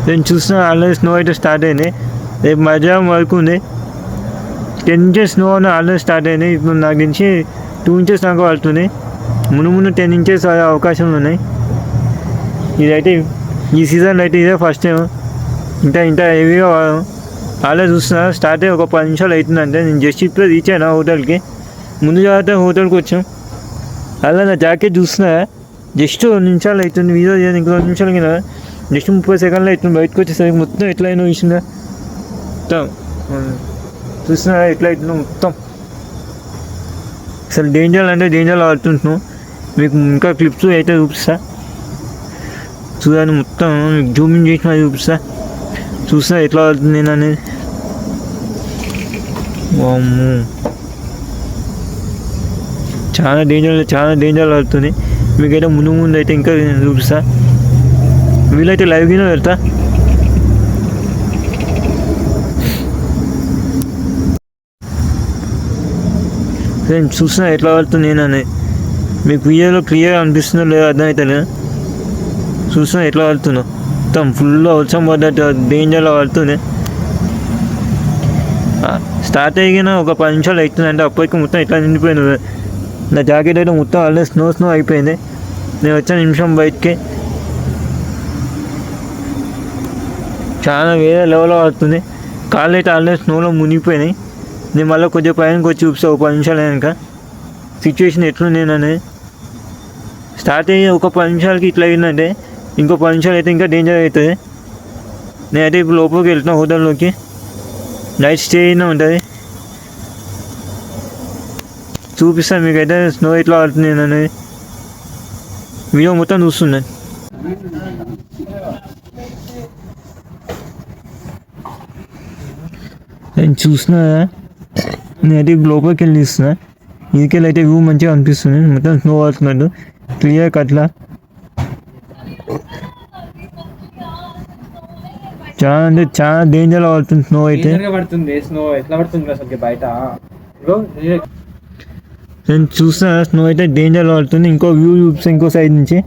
నేను చూసిన already snow అయితే స్టార్ట్ అయింది. రేపు మధ్యాహ్నం వరకు ఉంది. 10 ఇంచెస్ స్నో అని ఆల్రెడీ స్టార్ట్ అయింది. ఇప్పుడు నాకు నుంచి 2 ఇంచెస్ దాకా పడుతుంది. ముందు 10 ఇంచెస్ అయ్యే అవకాశాలు ఉన్నాయి. ఇదైతే ఈ సీజన్లో అయితే ఇదే ఫస్ట్ టైం ఇంత హెవీగా ఆల్రెడీ చూస్తున్నా. స్టార్ట్ అయ్యి ఒక 10 నిమిషాలు అవుతుందంటే నేను జస్ట్ ఇప్పుడే రీచ్ అయినా హోటల్కి. ముందు జాగ్రత్త హోటల్కి వచ్చాం. అలా నా జాకెట్ చూస్తున్నా జస్ట్ 2 నిమిషాలు అవుతుంది. వీడియో చేయడానికి ఇంకో 2 నిమిషాలు కింద జస్ట్ 30 సెకండ్లు అవుతుంది. బయటకు వచ్చేసరికి మొత్తం ఎట్లయినా చూసిందా మొత్తం చూస్తున్నా ఎట్లా అవుతుందో మొత్తం. అసలు డేంజర్ అంటే డేంజర్లో ఆడుతుంటున్నాం. మీకు ఇంకా క్లిప్స్ అయితే చూపిస్తా చూడండి. మొత్తం మీకు జూమింగ్ చేసిన చూపిస్తా. చూస్తా ఎట్లా ఆడుతుంది నేను అనేది. వామ్మో చాలా డేంజర్లో ఆడుతుంది. మీకైతే ముందు అయితే ఇంకా చూపిస్తా. వీలైతే లైవ్గానే వెళ్తా. నేను చూసినా ఎట్లా ఆడుతుంది నేనని. మీకు వీడియోలో క్లియర్గా అనిపిస్తుందో లేదో అర్థమవుతుంది. చూసినా ఎట్లా ఆడుతున్నా మొత్తం ఫుల్ వర్షం పడ్డట్టు డేంజర్లో ఆడుతుంది. స్టార్ట్ అయినా ఒక 10 నిమిషాలు అవుతుందంటే అప్పటికి మొత్తం ఎట్లా నిండిపోయింది. నా జాకెట్ అయితే మొత్తం ఆల్రెడీ స్నో అయిపోయింది. నేను వచ్చే నిమిషం బయటికి చాలా వేరే లెవెల్లో ఆడుతుంది. కాళ్ళు అయితే ఆల్రెడీ స్నోలో మునిగిపోయినాయి. నేను మళ్ళీ కొంచెం పైనకి వచ్చి చూపిస్తాను ఒక 10 నిమిషాలు అయినాక సిచ్యువేషన్ ఎట్లుంది అనేది. స్టార్ట్ అయ్యి ఒక 10 నిమిషాలకి ఇట్లా అయిందంటే ఇంకో 10 నిమిషాలు అయితే ఇంకా డేంజర్ అవుతుంది. నేనైతే ఇప్పుడు లోపలికి వెళ్తున్నా హోటల్లోకి. నైట్ స్టే అయినా ఉంటుంది. చూపిస్తాను మీకైతే స్నో ఎట్లా ఆడుతుంది అనేది. వీడియో మొత్తం చూస్తున్నాను. నేను చూసినా నేనైతే లోపలికి వెళ్ళి చూస్తున్నా. ఇదికెళ్ళి అయితే వ్యూ మంచిగా అనిపిస్తుంది. మొత్తం స్నో ఆడుతున్నట్టు క్లియర్ కట్లా. చాలా అంటే చాలా డేంజర్లో పడుతుంది స్నో అయితే. నేను చూస్తున్నా స్నో అయితే డేంజర్లో పడుతుంది. ఇంకో వ్యూ చూపిస్తే ఇంకో సైడ్ నుంచి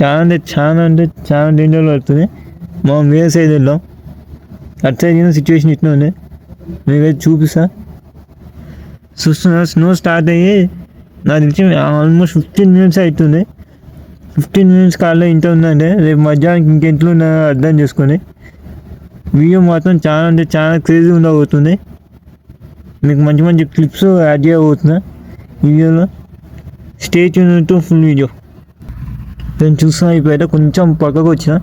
చాలా డేంజర్లో పడుతుంది. మనం వేరే సైడ్ వెళ్ళాం. అటు సైడ్ సిచ్యువేషన్ ఇట్లా ఉంది. మీకైతే చూపిస్తా. చూస్తున్నా స్నో స్టార్ట్ అయ్యి నాకు తెలిసి ఆల్మోస్ట్ 15 మినిట్స్ అవుతుంది. 15 మినిట్స్ కాల్లో ఇంత ఉందంటే రేపు మధ్యాహ్నానికి ఇంకెంట్లో అర్థం చేసుకొని. వీడియో మాత్రం చాలా క్రేజీ ఉండబోతుంది. మీకు మంచి క్లిప్స్ యాడ్ చేయబోతున్నా వీడియోలో. Stay tune to full video. నేను చూస్తున్నా ఇప్పుడైతే కొంచెం పక్కకు వచ్చిన.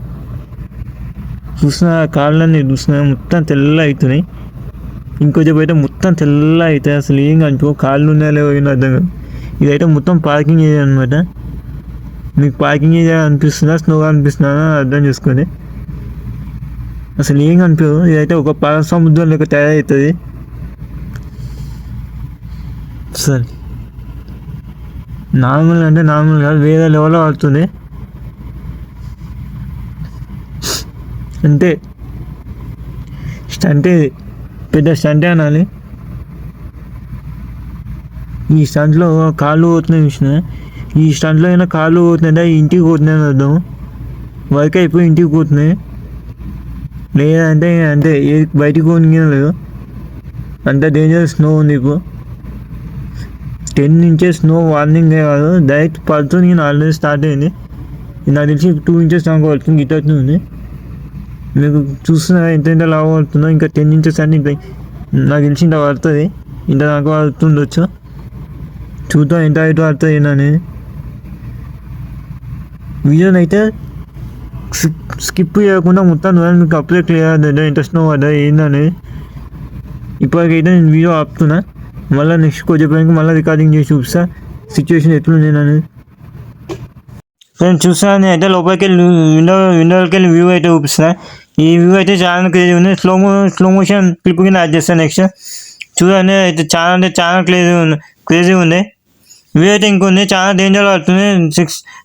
చూస్తున్నా కాళ్ళని చూస్తున్నా మొత్తం తెల్ల అవుతున్నాయి. ఇంకొంచెం అయితే మొత్తం తెల్ల అవుతాయి. అసలు ఏం కనిపో కాళ్ళు ఉన్నాయో లేవో అర్థం కాదు. ఇదైతే మొత్తం పార్కింగ్ ఏరియా అనమాట. మీకు పార్కింగ్ ఏరియా అనిపిస్తుందా స్నోగా అనిపిస్తుందా అర్థం చేసుకోండి. అసలు ఏం కనిపించదు. ఇదైతే ఒక సముద్రం లెక్క తయారవుతుంది. సరే నార్మల్ కాదు వేరే లెవెల్లో ఆడుతుంది. అంటే స్టంటే పెద్ద స్టంటే అనాలి. ఈ స్టంట్లో కాళ్ళు పోతున్నాయి చూసిన. ఈ స్టంట్లో అయినా కాళ్ళు పోతున్నాయి ఇంటికి పోతున్నాయని అర్థం. వర్క్ అయిపోయి ఇంటికి పోతున్నాయి. లేదంటే అంటే బయటికి పోనీ లేదు. అంత డేంజర్ స్నో ఉంది. ఇప్పుడు 10 ఇంచెస్ స్నో వార్నింగ్ కాదు డైరెక్ట్ పడుతుంది. నేను ఆల్రెడీ స్టార్ట్ అయింది. నాకు తెలిసి 2 ఇంచెస్ దాకా పడుతుంది. గిట్ట ఉంది. మీకు చూస్తున్నా ఎంత లాభ పడుతుందో. ఇంకా 10 ఇంచెస్ అని నాకు తెలిసి ఇంత పడుతుంది. ఇంత దాకా పడుతుండొచ్చు. చూద్దాం ఎంత హైట్ పడుతుంది ఏంటని. వీడియోని అయితే స్కిప్ చేయకుండా మొత్తం మీకు అప్లై క్లియర్ అవుతుంది. ఎంత స్నో పడ్డా ఏందని. ఇప్పటికైతే నేను వీడియో ఆపుతున్నా. మళ్ళీ నెక్స్ట్ కొంచెం మళ్ళీ రికార్డింగ్ చేసి చూపిస్తా సిచ్యువేషన్ ఎట్లుంది అనేది. నేను చూస్తాను అయితే లోపలికి వెళ్ళి విండోలోకి వెళ్ళి వ్యూ అయితే చూపిస్తా. ఈ వ్యూ అయితే చాలా క్రేజీ ఉంది. స్లో మోషన్ క్లిప్ కింద యాడ్ చేస్తాను నెక్స్ట్. చూడండి అయితే చాలా క్రేజీ ఉంది. వ్యూ అయితే ఇంకొంది చాలా డేంజర్ పడుతుంది.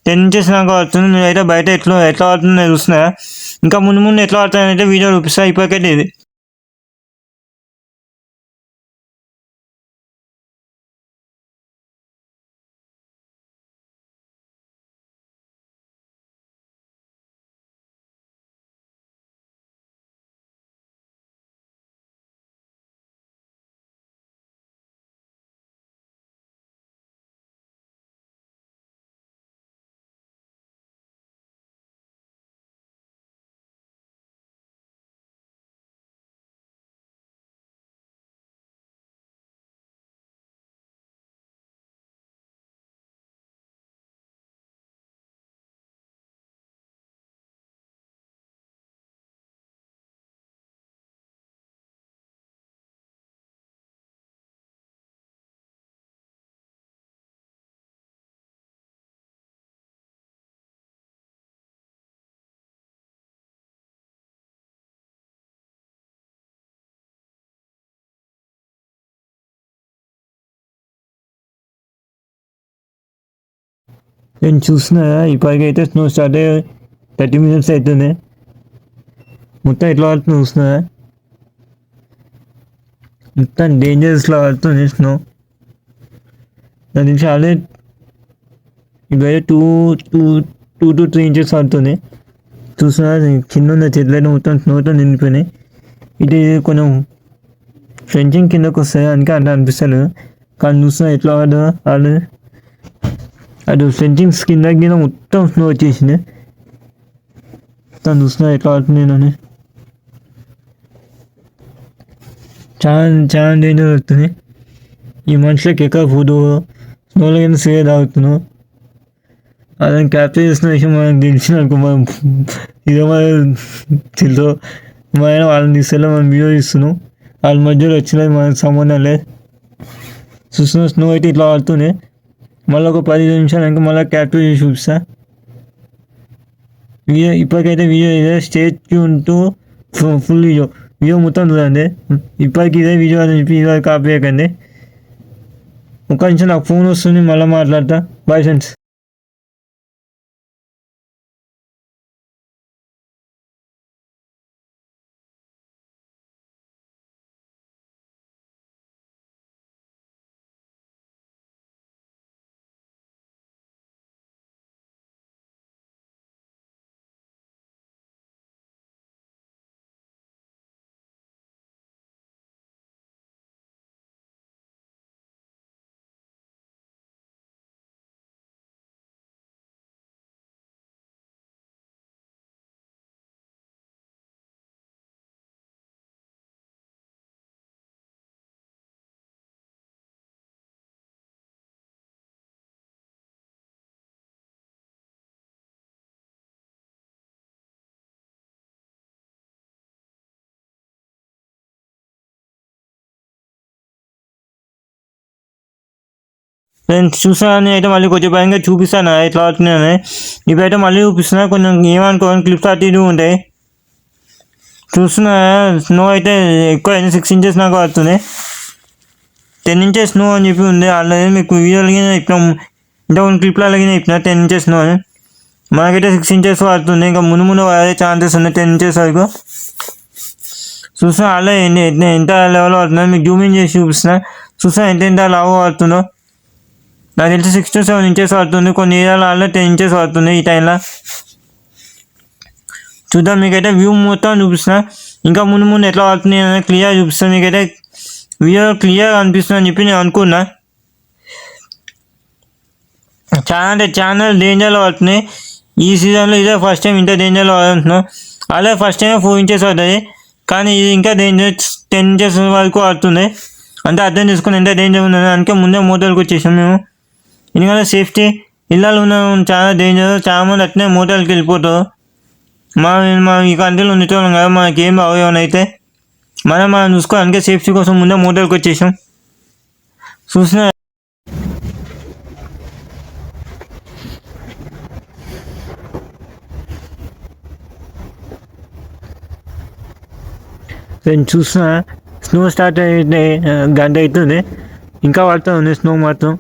10 ఇంచెస్ దాకా పడుతుంది. నేనైతే బయట ఎట్లా పడుతుంది నేను చూస్తున్నా. ఇంకా ముందు ఎట్లా పడుతుంది అయితే వీడియో చూపిస్తా. ఇప్పటికైతే ఇది నేను చూస్తున్నా ఇప్పటికైతే స్నో స్టార్ట్ అయ్యి 30 minutes అవుతుంది. మొత్తం ఎట్లా పడుతుంది చూస్తున్నా, మొత్తం డేంజరస్లో పడుతుంది స్నో. దాని నుంచి ఆల్రెడీ ఇప్పుడైతే 2 to 3 inches పడుతుంది. చూస్తున్నా కింద ఉన్న చెట్లైతే మొత్తం స్నోతో నిండిపోయినాయి. ఇది కొంచెం ఫెన్సింగ్ కిందకు వస్తాయి, అందుకే అట్లా అనిపిస్తుంది. కానీ చూస్తున్నా ఎట్లా పడదో ఆల్రెడీ అది ఫెన్సింగ్స్ కింద మొత్తం స్నో వచ్చేసింది. మొత్తం చూస్తున్నా ఎట్లా పడుతుంది అని చాలా చాలా డేంజర్ అవుతుంది. ఈ మనుషులకి ఎక్కువ ఫుడ్ స్నోలో కింద సేవ్ తాగుతున్నాం. అదని క్యాప్చర్ చేసిన విషయం మనం తెలిసిన అనుకో, మనం ఇదో మనం తెలుసు మన వాళ్ళని తీసుకెళ్ళి మనం వీడియో ఇస్తున్నాం. వాళ్ళ మధ్యలో వచ్చినది మనకు సంబంధం లేదు. చూస్తున్న స్నో అయితే ఇట్లా పడుతుంది. మళ్ళీ ఒక 15 నిమిషాలు ఇంకా మళ్ళీ క్యాప్చర్ చేసి చూపిస్తా. వీడియో ఇప్పటికైతే వీడియో ఇదే, స్టేట్ ఉంటూ ఫుల్ వీడియో మొత్తం చూడండి. ఇప్పటికి ఇదే వీడియో అని చెప్పి ఇది కాపీ చేయకండి. ఒక నిమిషం నాకు ఫోన్ వస్తుంది, మళ్ళీ మాట్లాడతా. Bye friends. నేను చూసాను అయితే మళ్ళీ కొంచెం భయంగా చూపిస్తాను ఎట్లా అవుతున్నాయని. ఇప్పుడైతే మళ్ళీ చూపిస్తున్నా, కొంచెం ఏమనుకోని క్లిప్స్ అటు ఇటు ఉంటాయి. చూస్తున్నా స్నో అయితే ఎక్కువ 6 inches నాకు పడుతుంది. 10 inches స్నో అని చెప్పి ఉంది ఆల్రెడీ. మీకు వీడియోలు ఇప్పుడు ఇంతకుముందు క్లిప్లో అలాగే చెప్పిన 10 inches స్నో అని. మనకైతే 6 inches పడుతుంది. ఇంకా ముందు అదే ఛాన్సెస్ ఉన్నాయి 10 inches వరకు. చూస్తున్నా అలా ఎంత లెవెల్లో పడుతుందో మీకు జూమింగ్ చేసి చూపిస్తున్నా. చూస్తున్నా ఎంత లావు పడుతుందో. నాకు తెలిసి 6 to 7 inches పడుతుంది. కొన్ని ఏరియాలో అలా 10 inches పడుతుంది ఈ టైంలో. చూద్దాం, మీకైతే వ్యూ మొత్తం చూపిస్తున్నా. ఇంకా ముందు ఎట్లా పడుతుంది అని క్లియర్ చూపిస్తాను. మీకైతే వీడియో క్లియర్ అనిపిస్తుంది అని చెప్పి నేను అనుకున్నా. చాలా అంటే చాలా డేంజర్లో పడుతుంది ఈ సీజన్లో. ఇదే ఫస్ట్ టైం ఇంత డేంజర్లో పడుతున్నాం. అలాగే ఫస్ట్ టైం 4 inches పడుతుంది, కానీ ఇది ఇంకా డేంజర్ 10 inches వరకు పడుతుంది. అంటే అర్థం చేసుకుని ఎంత డేంజర్ ఉన్నది. అందుకే ముందే మోటర్కి వచ్చేసాం మేము. ఎందుకంటే సేఫ్టీ ఇళ్ళలో ఉన్న చాలా డేంజర్. చాలామంది అట్నే మోటార్కి వెళ్ళిపోతారు. మా ఈ కంట్రీలో ఉండేటోళ్ళం కదా, మనకి ఏం అవయవన అయితే మనం చూసుకోవాలి. అందుకే సేఫ్టీ కోసం ముందే మోటార్కి వచ్చేసాం. చూసిన నేను చూస్తున్నా స్నో స్టార్ట్ అయితే గంట అవుతుంది, ఇంకా పడుతూ ఉంది స్నో మాత్రం.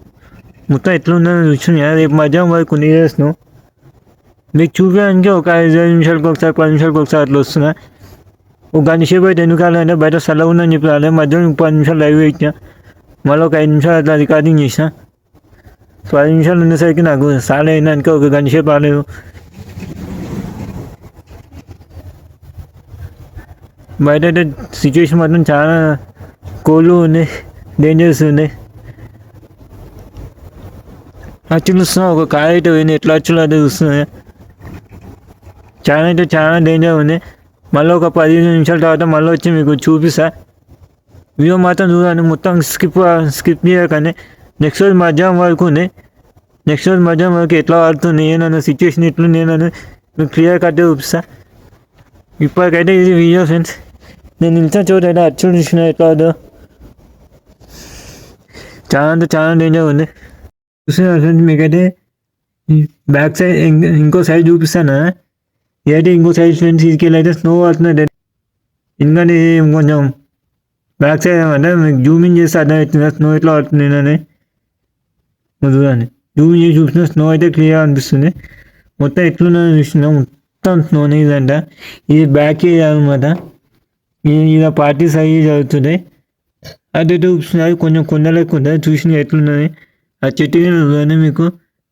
మొత్తం ఎట్లా ఉందని చూస్తున్నా. రేపు మధ్యాహ్నం వరకు ఉంది స్నో. మీకు చూపించడానికి ఒక 5 నిమిషాలకు ఒకసారి 10 నిమిషాలకు ఒకసారి అట్లా వస్తున్నా. ఒక గంట సేపు అయితే ఎందుకు కాలంటే బయట చల్లగా ఉందని చెప్పి రాలే. మధ్యాహ్నం 10 నిమిషాలు లైవ్ ఇచ్చిన, మళ్ళీ ఒక 5 నిమిషాలు అట్లా రికార్డింగ్ చేసిన. 10 నిమిషాలు ఉండేసరికి నాకు సాల్ అయినాక ఒక గంట సేపు రాలేదు. బయట అయితే సిచ్యువేషన్ మాత్రం చాలా కోల్డ్ ఉన్నాయి, డేంజరస్ ఉన్నాయి. అచ్చులు చూస్తున్నా, ఒక కార్ అయితే పోయింది, ఎట్లా అచ్చులు అయితే చూస్తున్నాయి. చాలా అయితే చాలా డేంజర్ ఉంది. మళ్ళీ ఒక 15 నిమిషాల తర్వాత మళ్ళీ వచ్చి మీకు చూపిస్తా. వీడియో మాత్రం చూడండి, మొత్తం స్కిప్ చేయకండి. నెక్స్ట్ రోజు మధ్యాహ్నం వరకు ఉంది. నెక్స్ట్ రోజు మధ్యాహ్నం వరకు ఎట్లా ఆడుతుంది ఏనన్నా సిచ్యువేషన్ ఎట్లుంది ఏనన్నా మీకు క్లియర్ కట్టే చూపిస్తా. ఇప్పటికైతే ఇది వీడియో ఫ్రెండ్స్. నేను నిలిచిన చోట అయితే అచ్చులు చూసిన ఎట్లా అవుతుందో. చాలా అంటే చాలా డేంజర్ ఉంది. చూసిన ఫ్రెండ్స్ మీకైతే బ్యాక్ సైడ్ ఇంకో సైడ్ చూపిస్తాను. ఏదైతే ఇంకో సైడ్ ఫ్రెండ్స్ తీసుకెళ్ళి అయితే స్నో పడుతుంది. ఎందుకంటే కొంచెం బ్యాక్ సైడ్ ఏమంటే మీకు జూమింగ్ చేస్తే అర్థమవుతుంది స్నో ఎట్లా పడుతుంది అని. చూడండి జూమ్ చేసి చూసిన స్నో అయితే క్లియర్ అనిపిస్తుంది. మొత్తం ఎట్లున్నదో చూస్తున్నా, మొత్తం స్నోనే ఇదంట. ఇది బ్యాక్ ఏరియా అనమాట. ఇలా పార్టీస్ అయ్యి జరుగుతున్నాయి. అటు చూపిస్తున్నారు, కొంచెం కొండలకు ఉంటుంది. చూసిన ఎట్లున్నది ఆ చెట్టు కానీ మీకు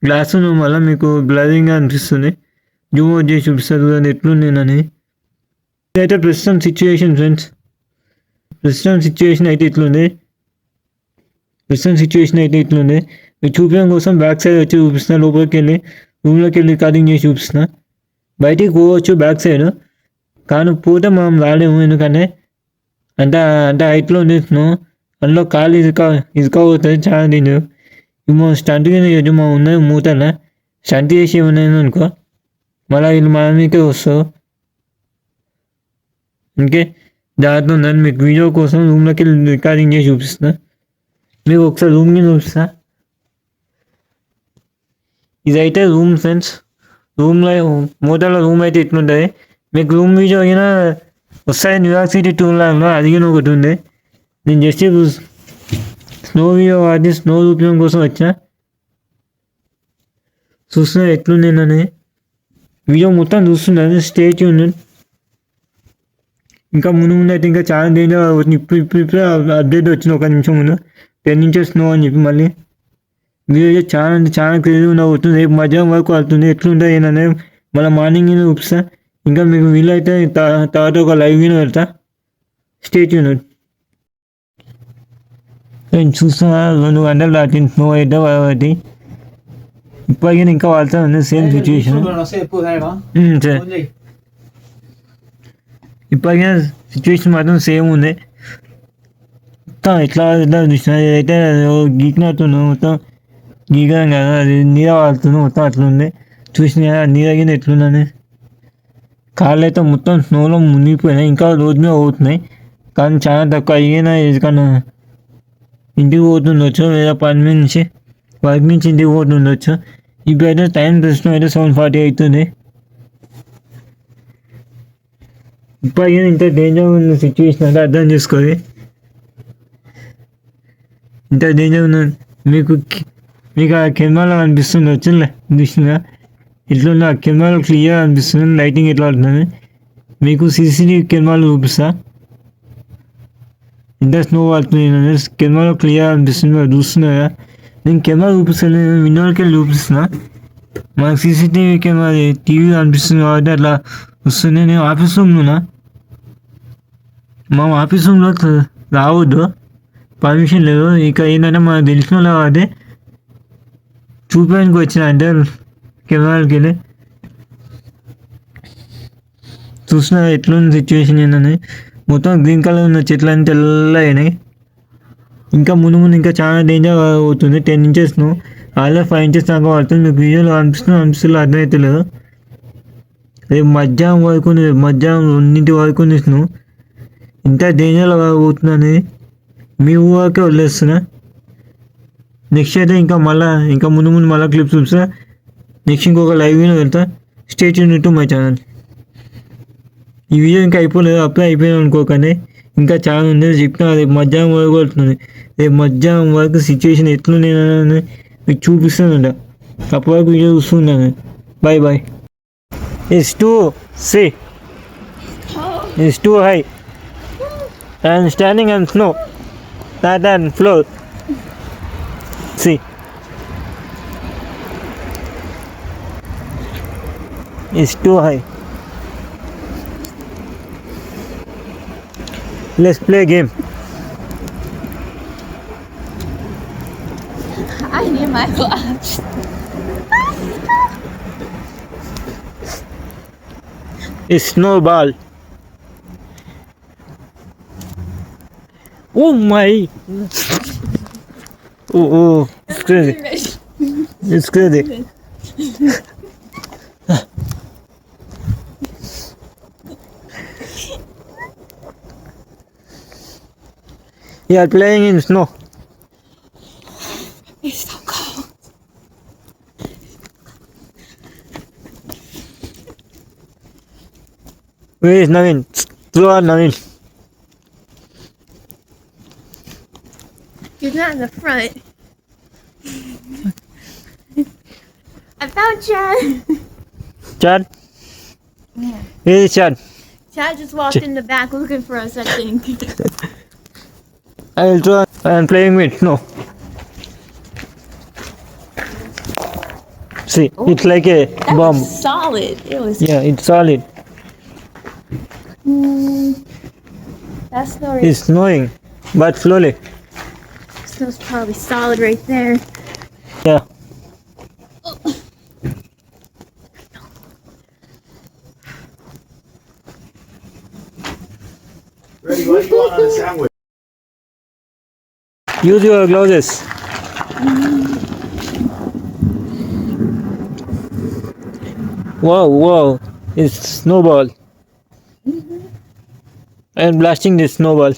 గ్లాస్ ఉండడం వల్ల మీకు బ్లరింగ్గా అనిపిస్తుంది. జూమ్ అవుట్ చేసి చూపిస్తారు అది ఎట్లుంది. ఇదైతే ప్రస్తుతం సిచ్యువేషన్ ఫ్రెండ్స్. ప్రస్తుతం సిచ్యువేషన్ అయితే ఇట్లుంది. మీకు చూపించడం కోసం బ్యాక్ సైడ్ వచ్చి చూపిస్తున్నా. లోపలికి వెళ్ళి రూమ్లోకి వెళ్ళి రికార్డింగ్ చేసి చూపిస్తున్నా. బయటికి పోవచ్చు బ్యాక్ సైడ్, కానీ పోతే మనం రాలేము. ఎందుకంటే అంత అంత హైట్లో ఉంది స్నో. అందులో కాలు ఇసుక పోతుంది, చాలా డేంజర్. ఇప్పుడు స్టంట్ కింద చేయొచ్చు. మనం ఉన్నది మూతల స్టంట్ చేసి ఏమన్నా అనుకో మళ్ళీ వీళ్ళు మన మీకే వస్తారు. ఇంకే జాగ్రత్త ఉందని మీకు వీడియో కోసం రూమ్లోకి వెళ్ళి రికార్డింగ్ చేసి చూపిస్తున్నా. మీకు ఒకసారి రూమ్కి చూపిస్తా. ఇదైతే రూమ్ ఫ్రెండ్స్. రూమ్లో మూతల రూమ్ అయితే ఇట్లుంటుంది. మీకు రూమ్ వీడియో అయినా వస్తాయి. న్యూయార్క్ సిటీ టూర్లో అడిగిన ఒకటి ఉంది. నేను జస్ట్ స్నో వీడియో వాడి స్నో చూపించడం కోసం వచ్చా. చూస్తున్నా ఎట్లుంది వీడియో మొత్తం చూస్తున్నాను. Stay tuned. ఇంకా ముందు అయితే ఇంకా చాలా డేంజర్ అవుతుంది. ఇప్పుడు అప్డేట్ వచ్చింది ఒక నిమిషం ముందు 10 inches స్నో అని చెప్పి. మళ్ళీ వీడియో చాలా అంటే చాలా క్రేజీ అవుతుంది. రేపు మధ్యాహ్నం వరకు అవుతుంది. ఎట్లుంటుంది ఏంటనే మళ్ళీ మార్నింగ్ చూపిస్తా. ఇంకా మీకు వీలైతే తర్వాత ఒక లైవ్ వీడియో పెడతా. Stay tuned. చూస్తున్నా 2 గంటలు దాటింది స్నో అయితే ఒకటి. ఇప్పటికీ ఇంకా వాళ్ళతో ఉంది సేమ్ సిచ్యువేషన్. సరే, ఇప్పటికీ సిచ్యువేషన్ మాత్రం సేమ్ ఉంది. మొత్తం ఎట్లా చూసిన అయితే గీకినట్టు మొత్తం గీకడం కదా, అది నీర వాడుతుంది మొత్తం అట్లా ఉంది. చూసిన నీరగిన ఎట్లుందని. కాళ్ళు అయితే మొత్తం స్నోలో మునిగిపోయినాయి. ఇంకా రోడ్ మీద పోతున్నాయి, కానీ చాలా తక్కువ. అయినా ఎందుకన్నా ఇంటికి పోతుండొచ్చు, లేదా పని నుంచి వర్క్ నుంచి ఇంటికి పోతుండొచ్చు. ఇప్పుడైతే టైం ప్రశ్న అయితే 7:40 అవుతుంది. ఇప్పటికీ ఇంత డేంజర్ ఉన్న సిచ్యువేషన్ అంటే అర్థం చేసుకోవాలి. ఇంత డేంజర్ ఉన్న మీకు ఆ కెమెరాలో అనిపిస్తుంది వచ్చిందిలే చూసిందా ఇట్లున్న కెమెరాలో క్లియర్ అనిపిస్తుంది. లైటింగ్ ఎట్లా అవుతుంది మీకు CCTV కెమెరాలు చూపిస్తా. ఇంత స్నో పడుతుంది కెమెరాలో క్లియర్ అనిపిస్తుంది. చూస్తున్నారా? నేను కెమెరా చూపిస్తాను, విండోకి వెళ్ళి చూపిస్తున్నా. మనకు CCTV కెమెరా టీవీ అనిపిస్తుంది కాబట్టి అట్లా వస్తుంది. నేను ఆఫీస్ రూమ్లో ఉన్నా. మా ఆఫీస్ రూమ్లో రావద్దు, పర్మిషన్ లేదు. ఇక ఏంటంటే మనకు తెలిసిన వాళ్ళు కాబట్టి చూపించడానికి వచ్చిన అంటే కెమెరాలకి వెళ్ళి చూసిన ఎట్లుంది సిచ్యువేషన్ ఏంటని. మొత్తం గ్రీన్ కలర్ ఉన్న చెట్లు అన్నీ తెల్ల అయినాయి. ఇంకా ముందు ఇంకా చాలా డేంజర్ అవుతుంది. 10 inches ఆల్రెడీ 5 inches దాకా పడుతుంది. మీకు వీడియోలో అనిపిస్తుంది అర్థమవుతలేదు. రేపు మధ్యాహ్నం వరకు మధ్యాహ్నం 2 వరకు స్నో ఇంత డేంజర్ అవుతుందని మీ ఊరికే వదిలేస్తున్నా. నెక్స్ట్ అయితే ఇంకా ముందు మళ్ళీ క్లిప్స్ చూపిస్తా. నెక్స్ట్ ఇంకొక లైవ్ వీడియో వెళ్తా. Stay tuned to my channel. ఈ వీడియో ఇంకా అయిపోలేదు, అప్లై అయిపోయింది అనుకోకండి. ఇంకా చాలా ఉంది చెప్పిన. రేపు మధ్యాహ్నం వరకు వెళ్తుంది. రేపు మధ్యాహ్నం వరకు సిచ్యువేషన్ ఎట్లుంది మీకు చూపిస్తానంట. అప్పటి వరకు వీడియో చూస్తున్నాను. Bye bye. It's too high. I'm standing on snow, not on floor. See, it's too high. Let's play a game. I need my gloves. It's snowball. Oh my! Oh, it's crazy. It's crazy. You are playing in snow. It's so cold. Where is Naveen? Throw out Naveen. He's not in the front. I found Chad. Chad? Yeah. Where is Chad? Chad just walked in the back looking for us, I think. I will try and playing with snow. See, it's like a That bomb. was solid. It was. Yeah, it's solid. That snow It's snowing, but slowly. snow's probably solid right there. Yeah. Ready, what do you want on a sandwich? Use your gloves. Wow, wow. It's snowball. I'm blasting this snowball.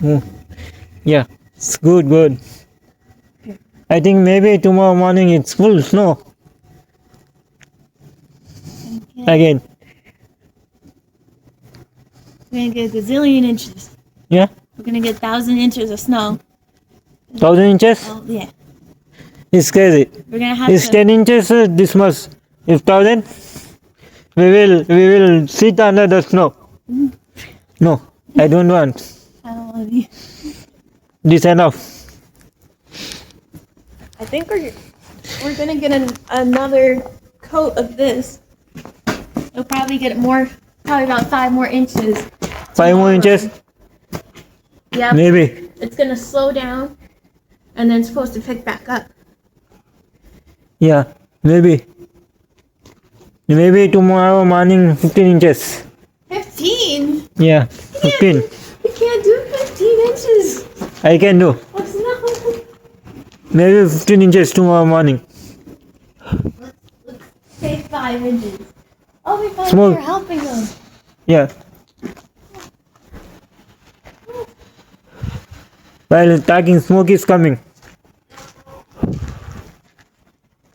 Oh, yeah, it's good, good. I think maybe tomorrow morning it's full snow. Again. We're gonna get a gazillion inches. Yeah? We're gonna get 1,000 inches of snow. 1,000 inches? Oh yeah. It's crazy. We're gonna have It's to. 10 inches this much. If 1,000, we will sit under the snow. No, I don't want. I don't want to be. This enough. I think we're gonna get another coat of this. We'll probably get probably about 5 more inches. 5 more inches? Yeah. Maybe. It's gonna slow down, and then it's supposed to pick back up. Yeah, maybe. Maybe tomorrow morning 15 inches. 15. Yeah, 15. We can't do 15 inches. I can do. What's no? Maybe 15 inches tomorrow morning. Let's say 5 inches. Oh, we found Small. you're helping them. Yeah. While talking, smoke is coming.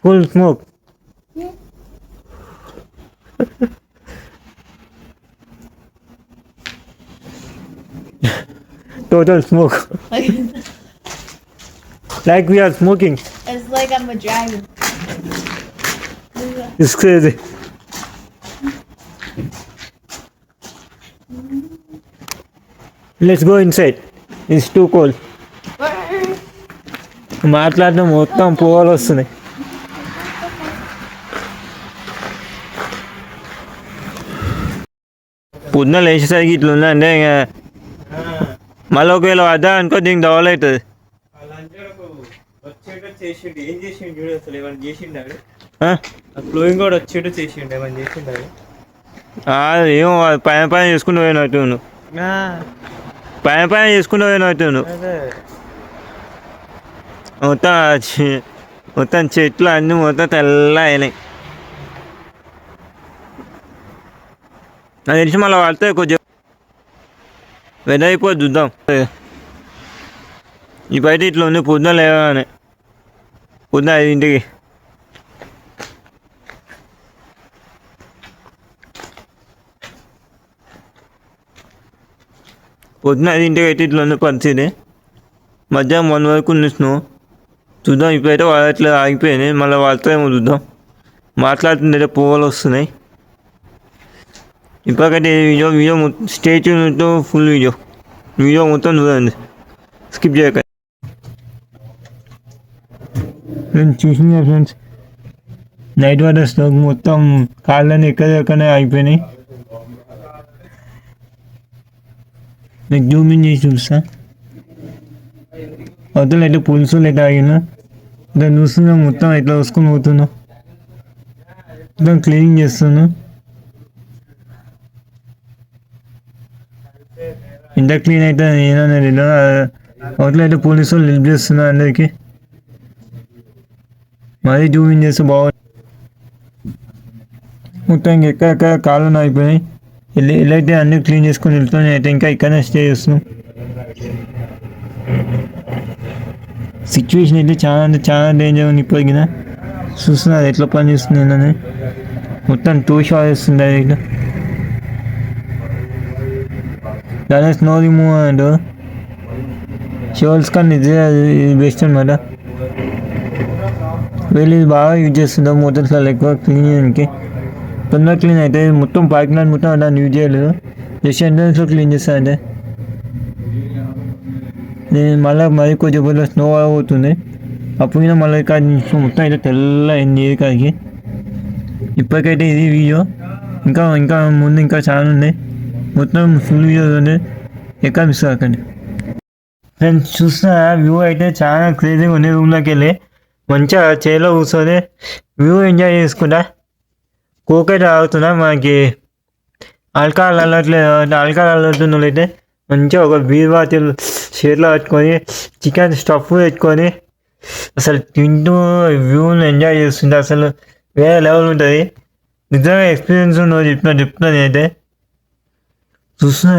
Full smoke. Yeah. Total smoke. Like, Like we are smoking. it's like I'm a dragon. It's crazy. Let's go inside. It's too cold. మాట్లాడడం మొత్తం పోవాలి వస్తున్నాయి. పొద్దున లేచేసరికి ఇట్లా ఉందంటే ఇంకా మళ్ళీ ఒకవేళ వద్దా అనుకో దీనికి డబల్ అవుతుంది. వచ్చేటట్టు చేసిండు, ఏం చేసిండు చూడు, అసలు ఏమైనా చేసిండాడు? ఆ? ఫ్లోయింగ్ కూడా వచ్చేటట్టు చేసిండు, ఏమైనా చేసిండాడు? ఏమో పైన పైన చేసుకుంటూ పోయినట్టు నువ్వు పైన పైన చేసుకుంటూ పోయినట్టు నువ్వు అదే మొత్తం చెట్లు అన్నీ మొత్తం తెల్ల అయినాయి. నాకు తెలిసి మళ్ళీ పడితే కొంచెం వెద అయిపోయి చూద్దాం. ఈ బయట ఇట్లా ఉంది పొద్దున లేవగానే పొద్దున 5ంటికి. పొద్దున 5ంటికి అయితే ఇట్లా ఉంది పరిస్థితి. మధ్యాహ్నం 1 వరకు ఉంది స్నో. చూద్దాం. ఇప్పుడైతే వాళ్ళట్లా ఆగిపోయినాయి. మళ్ళీ వాళ్ళతో చూద్దాం. మాట్లాడుతుంటే పువ్వులు వస్తున్నాయి. ఇప్పటికైతే వీడియో స్టేచ్యూ ఫుల్ వీడియో మొత్తం చూడండి, స్కిప్ చేయక. ఫ్రెండ్స్ చూసిందా ఫ్రెండ్స్, నైట్ వాటర్ స్టోక్ మొత్తం కాళ్ళని ఎక్కడెక్కడనే ఆగిపోయినాయి. మీకు జూమ్ ఇన్ చేసి చూపిస్తా. అవతల అయితే పులుసులు అయితే ఆగినా దాన్ని చూస్తున్నా మొత్తం ఇట్లా వసుకొని పోతున్నా. మొత్తం క్లీనింగ్ చేస్తున్నా. ఇంత క్లీన్ అయితే నేనన్నా అవతల అయితే పోలీసు వాళ్ళు హెల్ప్ చేస్తున్నా అందరికీ. మరీ జూమ్ ఇన్ చేస్తే బాగుంది. మొత్తం ఇంకెక్కడెక్కడ కాళ్ళని అయిపోయినాయి. ఇలా అయితే అన్నీ క్లీన్ చేసుకొని వెళ్తాను. అయితే ఇంకా ఇక్కడనే స్టే చేస్తున్నాం. సిచ్యువేషన్ అయితే చాలా అంటే చాలా డేంజర్ ఉంది. ఇప్పటికిన చూస్తున్నారు ఎట్లా పని చేస్తుంది అని. మొత్తం టూష్ వాడేస్తుంది ఇట్లా. దాని స్నో రిమూవ్ అండ్ షోల్స్ కన్నా ఇది బెస్ట్ అనమాట. వీళ్ళు ఇది బాగా యూజ్ చేస్తుంటాం మోటార్స్లో ఎక్కువ క్లీన్ చేయడానికి. తొందరగా క్లీన్ అయితే మొత్తం పాకినాడు మొత్తం దాన్ని యూజ్ చేయలేదు, జస్ట్ ఎంట్రన్స్లో క్లీన్ చేస్తానంటే. నేను మళ్ళీ కొంచెం స్నో అవుతుంది అప్పుడు మళ్ళీ ఇక్కడ మొత్తం అయితే తెల్ల అయింది కాడికి. ఇప్పటికైతే ఇది వీడియో, ఇంకా ముందు ఇంకా చాలా ఉన్నాయి, మొత్తం ఫుల్ వీడియో ఉంది, ఎక్కడ మిస్ అవ్వకండి ఫ్రెండ్స్. చూసిన వ్యూ అయితే చాలా క్రేజీగా ఉంది. రూమ్లోకి వెళ్ళి మంచిగా చైర్లో కూర్చొని వ్యూ ఎంజాయ్ చేసుకుంటా కోకైతే తాగుతున్నా. మనకి ఆల్కహాల్ అలవట్లేదు, ఆల్కహాల్ అలవుతున్న వాళ్ళైతే మంచిగా ఒక బీర్ బాటిల్ షేర్లో పెట్టుకొని చికెన్ స్టఫ్ పెట్టుకొని అసలు తింటూ వ్యూని ఎంజాయ్ చేస్తుంటే అసలు వేరే లెవెల్ ఉంటుంది. నిజంగా ఎక్స్పీరియన్స్ నువ్వు చెప్తున్నా నేనైతే. చూస్తున్నా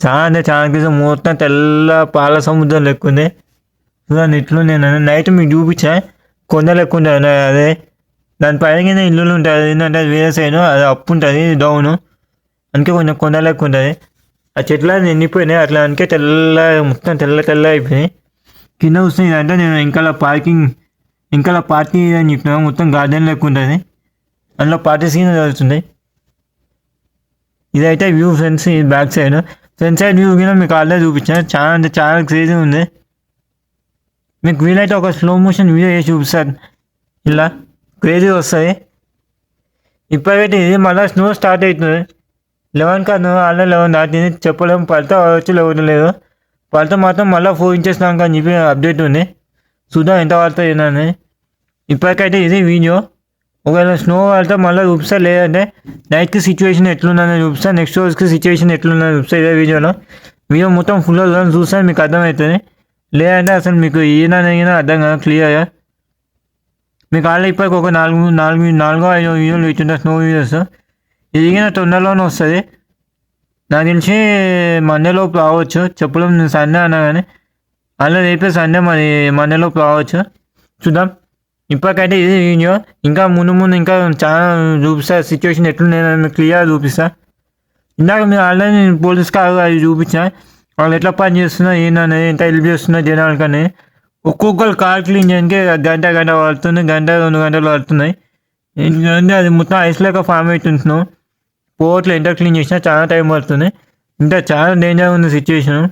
చాలా అంటే చాలా క్రితం మొత్తం తెల్ల పాల సముద్రం లెక్క ఉంది. చూడండి ఇట్లు నేను నైట్ మీకు చూపించా, కొండ లెక్క ఉంటుంది అదే, దానిపైన ఇల్లులు ఉంటుంది. ఏంటంటే అది వేరే సైడ్ అది అప్పు ఉంటుంది డౌను, అందుకే కొంచెం కొండ లెక్క ఉంటుంది. ఆ చెట్లు నిండిపోయినాయి అట్లా, అందుకే మొత్తం తెల్ల అయిపోయినాయి. కింద వస్తుంది అంటే నేను ఇంకా పార్టీ అని చెప్పిన, మొత్తం గార్డెన్ లెక్క ఉంటుంది, అందులో పార్టీస్ కింద జరుగుతుంది. ఇదైతే వ్యూ ఫ్రెండ్స్, ఇది back side. Front side view కింద మీకు ఆల్రెడీ చూపించాను, చాలా అంటే చాలా క్రేజీ ఉంది. మీకు వీలైతే ఒక స్లో మోషన్ వీడియో చేసి చూపిస్తాను, ఇలా క్రేజీ వస్తుంది. ఇప్పటికైతే ఇది మళ్ళీ స్నో స్టార్ట్ అవుతుంది. 11 కాదు ఆల్రెడీ 11 దాటింది, చెప్పలేము పడతా అవ్వచ్చు లేవడం లేదు. పడితే మాత్రం మళ్ళీ 4 inches దాకా అని చెప్పి అప్డేట్ ఉంది, చూద్దాం ఎంత పడుతుంది ఏంటని. ఇప్పటికైతే ఇది వీడియో, ఒకవేళ స్నో పడితే మళ్ళీ చూపిస్తా, లేదంటే నైట్కి సిచ్యువేషన్ ఎట్లుందని చూపిస్తా, నెక్స్ట్ రోజుకి సిచ్యువేషన్ ఎట్లుందని చూపిస్తా ఇదే వీడియో మొత్తం ఫుల్ చూస్తే మీకు అర్థమవుతుంది. లేదంటే అసలు మీకు ఈయన అర్థం కాదు క్లియర్గా. మీకు ఆల్రెడీ ఇప్పటికి ఒక 4-5 వీడియోలు ఇచ్చింటే స్నో వీడియోస్, ఇది తొందరలోనే వస్తుంది. నాకు తెలిసి మండేలోపు రావచ్చు, చెప్పలేం. నేను సండే అన్నా కానీ అలా రేపే సండే మరి మండేలోపు రావచ్చు, చూద్దాం. ఇప్పటికైతే ఇది వీడియో, ఇంకా ముందు ఇంకా చాలా చూపిస్తా, సిచ్యువేషన్ ఎట్లుందని మీకు క్లియర్గా చూపిస్తా. ఇందాక మీరు ఆల్రెడీ పోలీస్ కారు అది చూపించా, వాళ్ళు ఎట్లా పని చేస్తున్నా ఏంటనేది, ఎంత హెల్ప్ చేస్తున్నా జనాలకని. ఒక్కొక్కరు కార్ క్లీన్ చేయడానికి గంట పడుతుంది, 2 గంటలు పడుతున్నాయి. ఎందుకంటే అది మొత్తం ఐస్ లెక్క ఫామ్ అవుతుంటున్నాం, పోవట్లు ఎంత క్లీన్ చేసినా చాలా టైం పడుతుంది. ఇంకా చాలా డేంజర్ ఉంది సిచ్యువేషన్.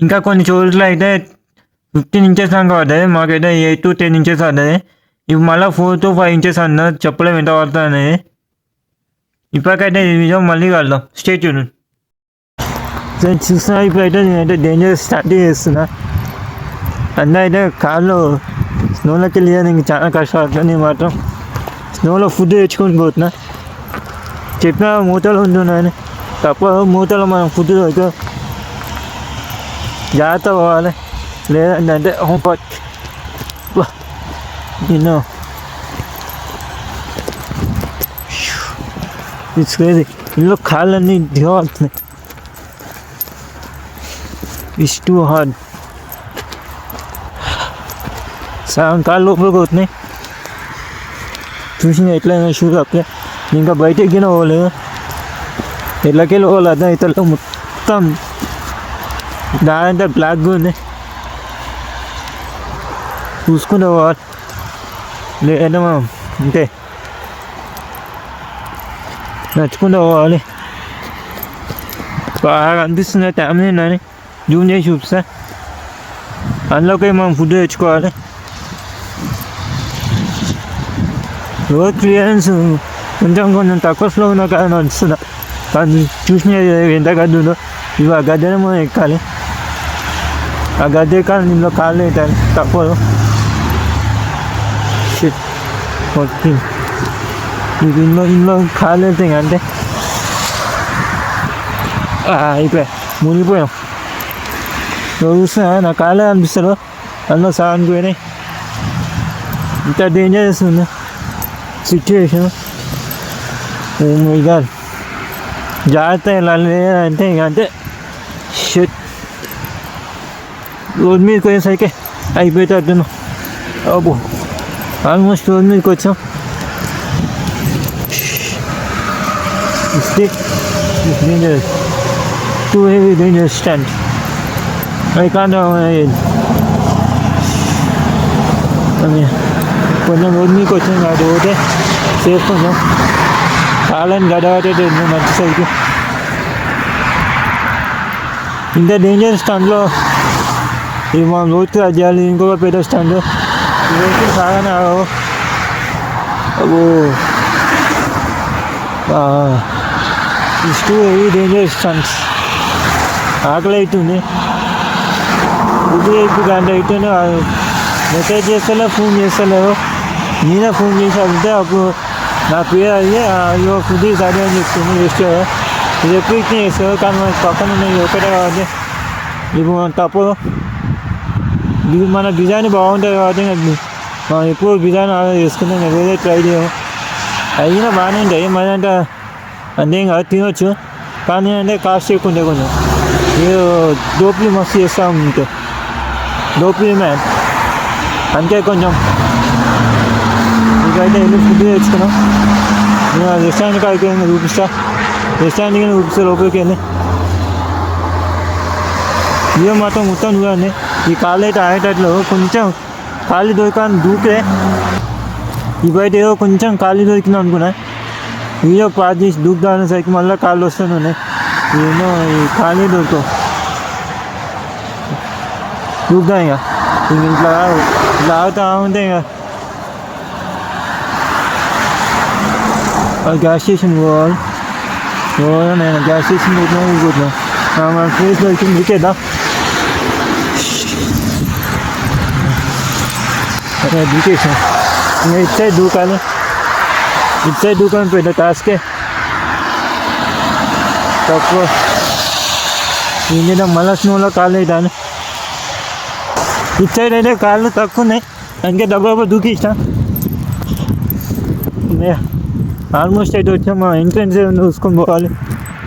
ఇంకా కొన్ని చోట్ల అయితే 15 inches దాకా పడ్డాయి, మాకైతే 8 to 10 inches పడ్డాయి. ఇప్పుడు మళ్ళీ 4 to 5 inches అన్నారు, చెప్పలేము ఎంత పడుతుంది అనేది. ఇప్పటికైతే ఈ వీడియో మళ్ళీ కలుద్దాం, స్టే ట్యూన్. చూస్తున్నా ఇప్పుడైతే నేనైతే డేంజర్ స్టార్ట్ చేస్తున్నా. అందరూ అయితే కార్లో స్నోలోకి వెళ్ళడానికి చాలా కష్టపడుతుంది. నేను మాత్రం స్నోలో ఫుడ్ తెచ్చుకొని పోతున్నా, చెప్పిన మూతలు ఉంటున్నాయని తప్ప మూతలో మనం ఫుడ్ దొరక జాగ్రత్త పోవాలి, లేదంటే నేను ఇట్స్ ఇందులో కాళ్ళన్నీ దిగబడుతున్నాయి. It's too hard. సగం కాళ్ళు లోపలికి పోతున్నాయి. చూసిన ఎట్లయినా షూస్ అప్పుడే ఇంకా బయటకి ఎక్కిన పోలేదు, ఎట్లకెళ్ళి పోవాలి అర్థం అవుతారు. మొత్తం దాంట్లో బ్లాక్గా ఉంది, చూసుకుంటూ పోవాలి, లేదంటే మనం అంతే నడుచుకుంటూ పోవాలి. బాగా అనిపిస్తుంది టైం అని జూమ్ చేసి చూపిస్తా. అందులోకి మనం ఫుడ్ తెచ్చుకోవాలి. రోడ్ క్లియరెన్స్ కొంచెం తక్కువ స్లో ఉన్నా కానీ నడుస్తున్నా, కానీ చూసిన ఎంత గడ్డ ఉందో ఇవి ఆ గడ్డనే మనం ఎక్కాలి. ఆ గడ్డ ఎక్కాలి, ఇందులో కాళ్ళు పెట్టాలి తక్కువ. మీకు ఇందులో కాళ్ళు వెళ్తాయి అంటే అయిపోయా, మునిగిపోయాం. చూస్తున్నా నా కాళ్ళే అనిపిస్తారు, అందులో సగం పోయినాయి. ఇంత డేంజరస్ ఉంది సిచ్యువేషన్. ఇక జాగ్రత్త వెళ్ళాలి, అంటే ఇక అంటే షెట్ రోడ్ మీదకి పోయేసరికి అయిపోయేటట్టున్నాం. అబ్బో ఆల్మోస్ట్ రోడ్ మీదకి వచ్చాం. Dangerous, too heavy dangerous stand. I can't కొంచెం రోడ్ మీకు వచ్చింది కాబట్టి పోతే సేఫ్ కొంచెం కాలని గడవటే మంచి సైకి ఇంత డేంజర్ స్టాండ్లో ఇది మనం రోజుకి అది చేయాలి ఇంకొక పెద్ద స్టాండ్ వెహికల్ సాగానే ఆగవు అబ్బో is too heavy danger stands ఆకలి అవుతుంది ఇప్పుడు గంట అవుతుంది మెసేజ్ చేస్తలే ఫోన్ చేస్తలేవు నేనే ఫోన్ చేసి అడిగితే అప్పుడు నా పేరు అయ్యి అయ్యో ఫుడ్ సరే అని చెప్తుంది జస్ట్ ఇది ఎప్పుడు ఇట్లా చేస్తావు కానీ మనకి పక్కన ఉన్నాయి ఒకటే కాబట్టి ఇప్పుడు మనం తప్పదు ఇది మన డిజైన్ బాగుంటుంది కాబట్టి మనం ఎప్పుడు డిజైన్ ఆర్డర్ చేసుకుంటాం వేరే ట్రై చేయము అయినా బాగానే ఉంటాయి మన అంటే అంతేం కాదు తినొచ్చు కానీ అంటే కాస్ట్ ఎక్కువ ఉంటాయి కొంచెం మీరు డోప్లీ మస్తు చేస్తూ ఉంటే డోప్లీ మ్యాన్ అంతే కొంచెం ఇకైతే వెళ్ళి ఫుడ్ తెచ్చుకున్నాం నేను రెస్టారెంట్ కాడికి చూపిస్తా రెస్టారెంట్కి చూపిస్తా లోపలికి వెళ్ళి ఇవే మాత్రం మొత్తం చూడండి ఈ కాళ్ళు అయితే ఆగేటట్లు కొంచెం ఖాళీ దొరికాను దూకే ఈ బయట ఏదో కొంచెం ఖాళీ దొరికింది అనుకున్నా వీడియో పాస్ చేసి దూకుదానే సరికి మళ్ళీ కాళ్ళు వస్తున్నాయి ఏమో ఈ ఖాళీ దొరకవు దూకుదా ఇక ఇట్లా ఆగుతా ఉంటే ఇక గ్యాస్ స్టేషన్ పోవాలి నేను గ్యాస్ స్టేషన్ పోతున్నా మన ప్లేస్ దొరికింది దూకేద్దాం దూకేసాం ఇంకా ఇటు సైడ్ దూకాలి ఇటు సైడ్ దూకాలి పెద్ద టాస్కే తక్కువ ఏం చేద్దాం మళ్ళీ స్నోలో కాళ్ళు అవుతాను ఇటు సైడ్ అయితే కాళ్ళు తక్కువ ఉన్నాయి అందుకే దెబ్బ దూకిస్తాం ఆల్మోస్ట్ అయితే వచ్చాం మా ఎంట్రెన్స్ చూసుకొని పోవాలి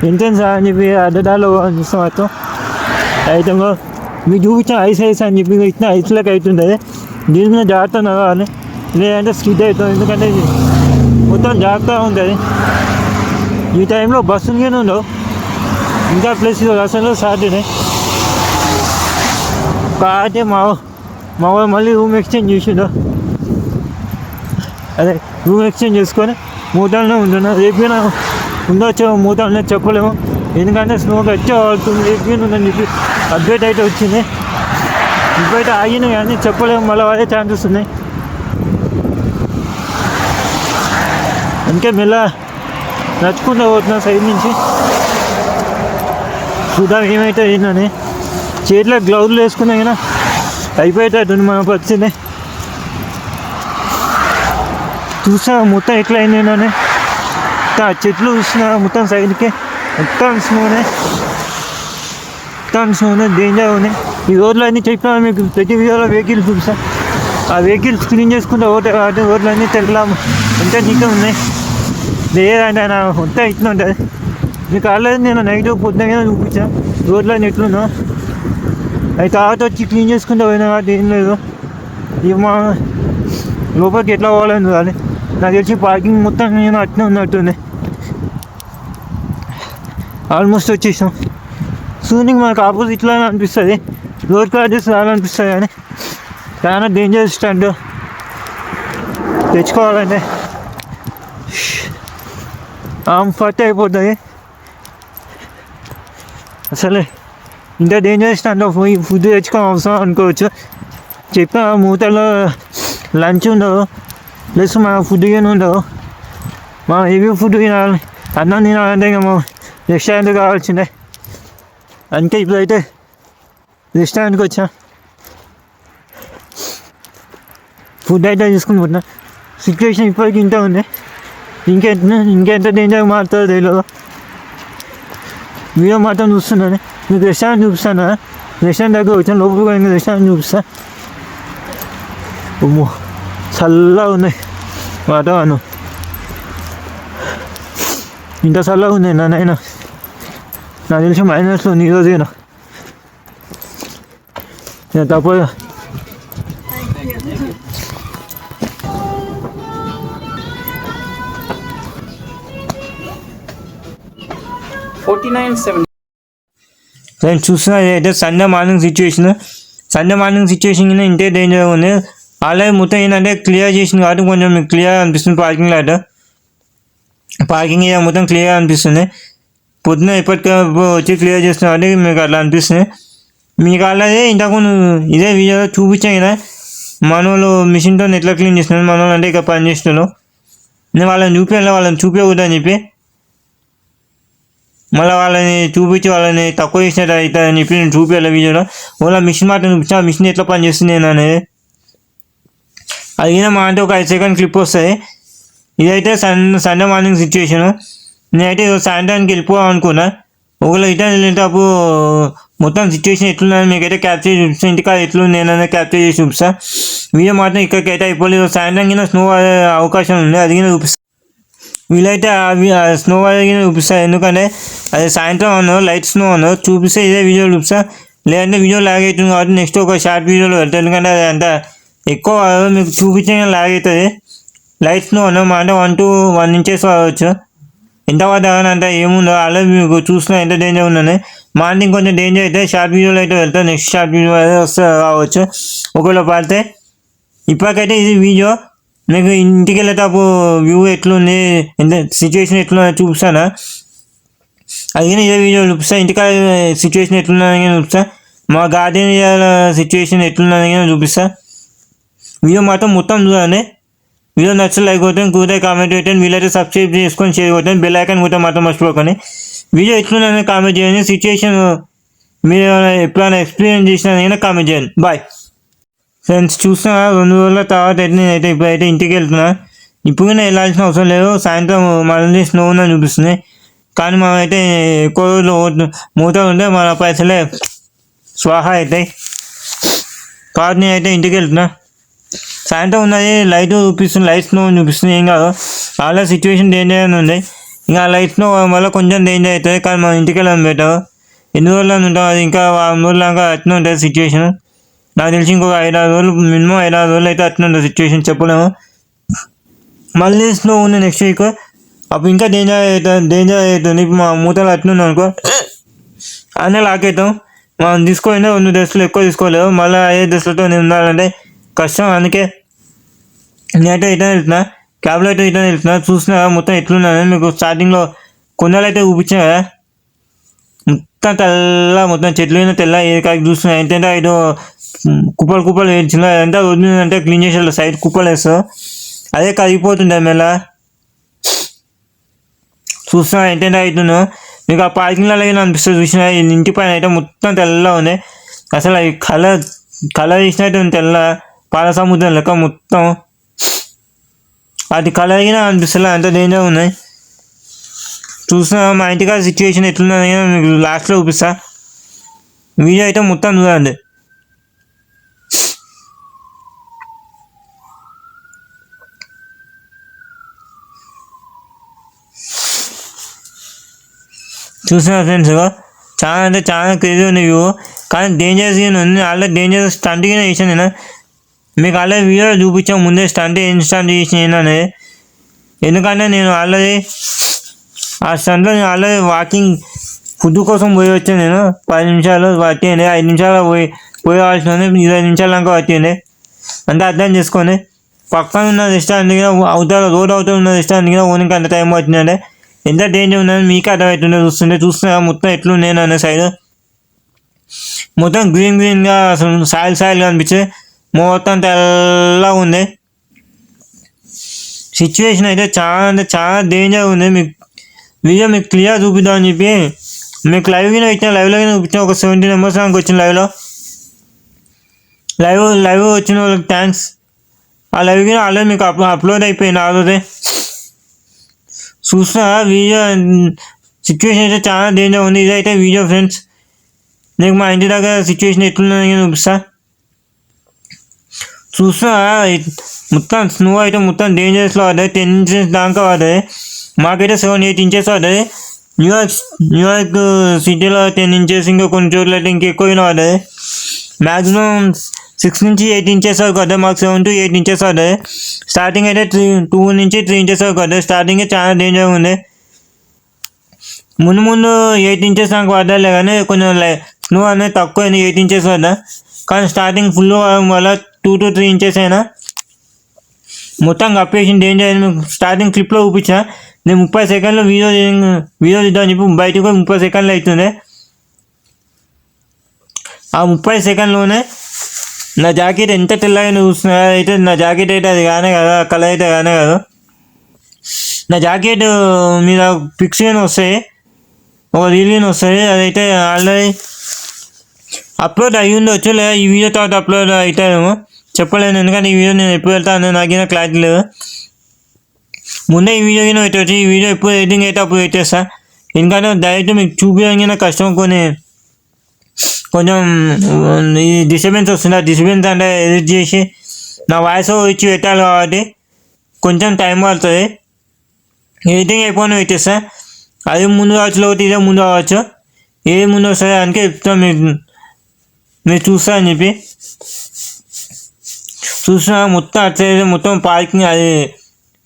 ఎంట్రెన్స్ అని చెప్పి అడ్డదాలో చూస్తాం మొత్తం అయితే మీకు చూపించాం ఐస్ అని చెప్పి ఇచ్చిన ఐస్లోకి అవుతుంటుంది దీని మీద జాగ్రత్త నడవాలి లేదంటే స్కిడ్ అవుతుంది ఎందుకంటే మొత్తం జాగ్రత్తగా ఉంటుంది ఈ టైంలో బస్సులు కానీ ఉండవు ఇంకా ప్లస్ అసలు సాటర్డే కాబట్టి మా వాళ్ళు మళ్ళీ రూమ్ ఎక్స్చేంజ్ చేసిండు అదే రూమ్ ఎక్స్చేంజ్ చేసుకొని మూతాలనే ఉంటున్నా రేపైనా ఉండొచ్చు మూతాలనే చెప్పలేము ఎందుకంటే స్నో గట్టిగా పడుతుంది రేపైనా ఉందని చెప్పి అప్డేట్ అయితే వచ్చింది ఇప్పుడైతే ఆగిన కానీ చెప్పలేము మళ్ళీ అదే ఛాన్సెస్ ఉన్నాయి అందుకే మెల్ల నడుచుకుంటూ పోతున్నా సైడ్ నుంచి చూద్దాం ఏమైతే ఏంటని చేతిలో గ్లౌజులు వేసుకున్నా కానీ అయిపోయేటట్టుంది మన పరిస్థితి చూసా మొత్తం ఎట్లా అయింది చెట్లు చూస్తున్నా మొత్తం సైడ్కి మొత్తం స్నోనే డేంజర్ ఉన్నాయి ఈ రోడ్లు అన్నీ చెప్పినా మీకు ప్రతి వీడియోలో వెహికల్స్ చూపిస్తా ఆ వెహికల్స్ క్లీన్ చేసుకుంటే ఒకటి రోడ్లు అన్నీ తెల్ల ఎంత నీట్గా ఉన్నాయి లేదంటే నా మొత్తం ఇట్లా ఉంటుంది మీకు ఆల్రెడీ నేను నెగిటివ్ పొద్దున చూపించాను రోడ్లు అన్నీ ఎట్లున్నా అవి తర్వాత వచ్చి క్లీన్ చేసుకుంటే పోయినా కాబట్టి ఏం లేదు ఇవి మా లోపలికి ఎట్లా పోవాలని చూడాలి నాకు తెలిసి పార్కింగ్ మొత్తం నేను అట్నే ఉన్నట్టుంది ఆల్మోస్ట్ వచ్చేసాం సూర్యునికి మనకు ఆపోజిట్లో అనిపిస్తుంది రోడ్ క్రాస్ రావాలనిపిస్తుంది కానీ చాలా డేంజర్ స్టాండ్ తెచ్చుకోవాలంటే ఫట్ అయిపోతుంది అసలే ఇంత డేంజర్ స్టాండ్ ఫుడ్ తెచ్చుకోవడం అవసరం అనుకోవచ్చు చెప్పిన మూతలో లంచ్ ఉండవు ప్లస్ మన ఫుడ్ కానీ ఉండవు మనం ఏవి ఫుడ్ తినాలి అన్నం తినాలంటే ఇంకా మనం రెస్టారెంట్ కావాల్సిందే అందుకే ఇప్పుడైతే రెస్టారెంట్కి వచ్చా ఫుడ్ అయితే తీసుకుని సిచ్యువేషన్ ఇప్పటికి ఇంత ఉంది ఇంకెంత డేంజర్ మారుతుందో తెలియదు వీడియో మాత్రం చూస్తున్నాను మీకు రెస్టారెంట్ చూపిస్తాను రెస్టారెంట్ దగ్గర వచ్చాను లోపలికి ఇంకా రెస్టారెంట్ చూపిస్తా అమ్మో చల్లగా ఉన్నాయి వాతావరణం ఇంత చల్లగా ఉంది నాయన నాకు తెలిసి మైనస్లో ఈరోజేనా నేను తప్పదు ఫ్రెండ్స్ చూస్తున్నా అయితే సండే మార్నింగ్ సిచ్యువేషన్ ఇంతే డేంజర్ ఉంది. అలాగే మొత్తం ఏంటంటే క్లియర్ చేసింది కాబట్టి కొంచెం మీకు క్లియర్ అనిపిస్తుంది. పార్కింగ్ ఏరియా మొత్తం క్లియర్ అనిపిస్తుంది. పొద్దున ఎప్పటికప్పుడు వచ్చి క్లియర్ చేస్తున్నా కాబట్టి మీకు అట్లా అనిపిస్తుంది. మీకు అలాగే ఇంతకుముందు ఇదే వీడియోలో చూపించాను కదా మన వాళ్ళు మిషన్తో ఎట్లా క్లీన్ చేస్తున్నారు. మన వాళ్ళు అంటే ఇక పని చేస్తున్నారు. నేను వాళ్ళని చూపించకూడదని చెప్పి మళ్ళీ వాళ్ళని చూపించి వాళ్ళని తక్కువ చేసినట్టు అవుతుందని చెప్పి నేను చూపించాలి వీడియోలో. వాళ్ళ మిషన్ మాట చూపించా మిషన్ ఎట్లా పని చేస్తుంది అనేది అడిగినా మా అంటే ఒక 5 సెకండ్ క్లిప్ వస్తుంది. ఇదైతే సండే మార్నింగ్ సిచ్యువేషన్. నేనైతే సాయంత్రానికి వెళ్ళిపోవాలనుకున్నా. ఒకవేళ రిటర్న్ వెళ్ళేటప్పుడు మొత్తం సిచ్యువేషన్ ఎట్లుందని మీకైతే క్యాప్చర్ చేసి చూపిస్తాను. ఇంటికాడ ఎట్లుంది నేనైనా క్యాప్చర్ చేసి చూపిస్తాను. వీడియో మాత్రం ఇక్కడికైతే అయిపోలేదు. సాయంత్రం కింద స్నో అవకాశం ఉంది, అది కింద చూపిస్తాను. వీలైతే స్నో కింద చూపిస్తాను. ఎందుకంటే అది సాయంత్రం అన్నారు లైట్ స్నో అన్నారు చూపిస్తే ఇదే వీడియో చూపిస్తా. లేదంటే వీడియో లాగ్ అవుతుంది కాబట్టి నెక్స్ట్ ఒక షార్ట్ వీడియోలో వెళ్తాను. ఎందుకంటే అది అంత ఎక్కువ మీకు చూపించే లాగ్ అవుతుంది. లైట్ స్నో అన్నారు మా అంటే 1 to 1 inches రావచ్చు. ఎంత పడ్డాగానే అంత ఏముందో అలా మీకు చూసినా ఎంత డేంజర్ ఉందని. మార్నింగ్ కొంచెం డేంజర్ అయితే షార్ట్ వీడియోలో అయితే వెళ్తాను. నెక్స్ట్ షార్ట్ వీడియో అయితే వస్తే రావచ్చు ఒకవేళ పడితే. ఇప్పటికైతే ఇది వీడియో మీకు ఇంటికి వెళ్ళేటప్పుడు వ్యూ ఎట్లుంది ఎంత సిచ్యువేషన్ ఎట్లుందని చూపిస్తాను. అది ఇదే వీడియో చూపిస్తాను. ఇంటికాడ సిచ్యువేషన్ ఎట్లుందని చూపిస్తా. మా గార్డెన్ సిచ్యువేషన్ ఎట్లుందని చూపిస్తా. వీడియో మాత్రం మొత్తం చూడండి. వీడియో నచ్చితే లైక్ కొట్టండి, కుదిరితే కామెంట్ పెట్టండి. వీలైతే సబ్స్క్రైబ్ చేసుకొని షేర్ కొట్టండి. బెల్ ఐకాన్ కూడా మాత్రం మర్చిపోకండి. వీడియో ఎట్లుందని కామెంట్ చేయండి. సిచ్యువేషన్ మీరు ఎప్పుడైనా ఎక్స్పీరియన్స్ చేసినా కామెంట్ చేయండి. Bye friends. చూస్తున్నా 2 రోజుల తర్వాత నేనైతే ఇప్పుడైతే ఇంటికి వెళ్తున్నా. ఇప్పుడు నేను వెళ్ళాల్సిన అవసరం లేదు. సాయంత్రం మళ్ళీ స్నో ఉందని చూపిస్తుంది. కానీ మనమైతే ఎక్కువ రోజులు మూతలు ఉంటే మన పైసలే స్వాహా అవుతాయి. కాబట్టి నేనైతే ఇంటికి వెళ్తున్నా. సాయంత్రం ఉన్నది లైట్ చూపిస్తుంది, లైట్ స్నో చూపిస్తుంది. ఏం కాదు, అలా సిచ్యువేషన్ డేంజర్ అని ఉంది. ఇంకా లైట్ స్నో వల్ల కొంచెం డేంజర్ అవుతుంది. కానీ మనం ఇంటికి వెళ్ళాం బెటర్. ఎన్ని రోజులు ఉంటాం, అది ఇంకా 3 రోజుల దాకా అట్నే ఉంటుంది సిచ్యువేషన్. నాకు తెలిసి ఇంకొక 5-6 రోజులు మినిమం 5-6 రోజులు అయితే అట్నే ఉంటుంది సిచ్యువేషన్, చెప్పలేము. మళ్ళీ స్నో ఉంది నెక్స్ట్ వీక్, అప్పుడు ఇంకా డేంజర్ అవుతుంది. ఇప్పుడు మా మూతలు అట్నే ఉంది అనుకో అన్నీ లాక్ అవుతాం. మనం తీసుకోవాలంటే 2 డ్రెస్సులు ఎక్కువ తీసుకోలేవు. మళ్ళీ 5 డ్రెస్సులతో ఉండాలంటే కష్టం. అందుకే నేనైతే రిటర్న్ వెళ్తున్నా, క్యాబ్లో అయితే రిటర్న్ వెళ్తున్నా. చూసినా మొత్తం ఎట్లున్నాను మీకు స్టార్టింగ్లో కొండలు అయితే చూపించాను కదా, మొత్తం తెల్ల, మొత్తం చెట్లు అయినా తెల్ల ఏ కాకి చూస్తున్నా. ఏంటంటే ఇటు కుప్పలు వేయించిన ఎంత వదిలిందంటే క్లీన్ చేసే సైడ్ కుప్పలు వేస్తారు, అదే కరిగిపోతుండే మెల్ల. చూస్తున్నా ఏంటంటే అవుతున్నాను మీకు ఆ పార్కింగ్లో అలాగే అనిపిస్తుంది. చూసిన ఇంటి పైన అయితే మొత్తం తెల్ల ఉంది. అసలు అవి కలర్ వేసినట్టు ఉంది, తెల్ల పాల సముద్రం లెక్క మొత్తం. అది కలర్ అయినా అనిపిస్తుంది, అంత డేంజర్ ఉన్నాయి. చూసిన మా ఇంటికాడ సిచ్యువేషన్ ఎట్లున్నది మీకు లాస్ట్లో చూపిస్తా. వీడియో అయితే మొత్తం చూడండి. చూసిన ఫ్రెండ్స్ చాలా అంటే చాలా క్రేజీ ఉంది వ్యూ, కానీ డేంజరస్గా ఉంది. ఆల్రెడీ డేంజరస్ స్టంట్గా వేసాను నేను మీకు. ఆల్రెడీ వీడియో చూపించాను ముందే స్టంట్ ఏం స్టంట్ చేసిన అనేది. ఎందుకంటే నేను ఆల్రెడీ ఆ స్టంట్లో నేను ఆల్రెడీ వాకింగ్ ఫుడ్ కోసం పోయి వచ్చాను. నేను 10 నిమిషాలు పట్టింది, 5 నిమిషాలు పోయవలసిన 20 నిమిషాల దాకా పట్టింది. అంటే అర్థం చేసుకోండి. పక్కన ఉన్న రెస్టారెంట్ దగ్గర రోడ్ అవుతా ఉన్న రెస్టారెంట్ దగ్గర ఓనికి అంత టైం పట్టిందంటే ఎంత డేంజర్ ఉందని మీకు అర్థమవుతుండే. చూస్తున్నా మొత్తం ఎట్లుంది అనే సైడ్ మొత్తం గ్రీన్గా అసలు సాయిల్గా అనిపించే మొత్తం తెల్లగా ఉంది. సిచ్యువేషన్ అయితే చాలా అంటే చాలా డేంజర్ ఉంది. మీకు వీడియో మీకు క్లియర్ చూపిద్దామని చెప్పి మీకు లైవ్గా ఇచ్చిన, లైవ్లో చూపించిన ఒక 70 members దానికి వచ్చిన లైవ్ వచ్చిన వాళ్ళకి థ్యాంక్స్. ఆ లైవ్గా ఆల్రెడీ మీకు అప్లోడ్ అయిపోయింది ఆ రోజే. చూస్తున్నా వీడియో సిచ్యువేషన్ అయితే చాలా డేంజర్ ఉంది. ఇదైతే వీడియో ఫ్రెండ్స్. నీకు మా ఇంటి దగ్గర సిచ్యువేషన్ ఎట్లుందని చూపిస్తా. చూస్తున్నా మొత్తం స్నో అయితే మొత్తం డేంజరస్లో పడ్డాయి. 10 inches దాకా పడ్డాయి. మాకైతే 7-8 inches పడ్డాయి. న్యూయార్క్ సిటీలో 10 inches, ఇంకా కొన్ని చోట్ల అయితే ఇంకెక్కువ పడ్డాయి. మ్యాక్సిమం 6 నుంచి 8 inches వరకు పడ్డాయి. మాకు 7 to 8 inches పడ్డాయి. స్టార్టింగ్ అయితే 2 నుంచి 3 inches వరకు పడ్డాయి. స్టార్టింగే చాలా డేంజర్గా ఉంది. ముందు 8 inches దాకా పడ్డాయి, కానీ కొంచెం స్నో అనేది తక్కువ అయింది 8 ఇంచెస్ వల్ల. కానీ స్టార్టింగ్ ఫుల్ వల్ల 2 to 3 ఇంచెస్ అయినా మొత్తం కప్పేసి డేంజర్ అయింది. మీకు స్టార్టింగ్ క్లిప్లో చూపించా. నేను 30 సెకండ్లో వీడియో తీద్దామని చెప్పి బయటకు పోయి 30 సెకండ్లు అవుతుంది. ఆ 30 సెకండ్లోనే నా జాకెట్ ఎంత తెల్లగా చూస్తున్నా అయితే నా జాకెట్ అయితే అది కానే కదా, కలర్ అయితే కానే కాదు. నా జాకెట్ మీద పిక్స్ కానీ వస్తాయి, ఒక రీల్ కానీ వస్తాయి. అదైతే ఆల్రెడీ అప్లోడ్ అయ్యి ఉండొచ్చు, లేదా ఈ వీడియో తర్వాత అప్లోడ్ అవుతాయేమో చెప్పలేను. ఎందుకంటే ఈ వీడియో నేను ఎప్పుడు వెళ్తాను నాకైనా క్లారిటీ లేదు. ముందే ఈ వీడియో కింద పెట్టవచ్చు. ఈ వీడియో ఎప్పుడు ఎడిటింగ్ అయితే అప్పుడు పెట్టేస్తా. ఎందుకంటే డైరెక్ట్ మీకు చూపించడానికి కష్టం. కొంచెం ఈ డిస్టర్బెన్స్ వస్తుంది. ఆ డిస్టర్బెన్స్ అంటే ఎడిట్ చేసి నా వాయిస్ ఇచ్చి పెట్టాలి కాబట్టి కొంచెం టైం పడుతుంది. ఎడిటింగ్ అయిపోయినా పెట్టేస్తా. అది ముందు కావచ్చు, లేకపోతే ఇదే ముందు కావచ్చు. ఏది ముందు వస్తుంది అందుకే చెప్తాను మీరు చూస్తా అని చెప్పి. చూసినా మొత్తం అట్లా మొత్తం పార్కింగ్, అది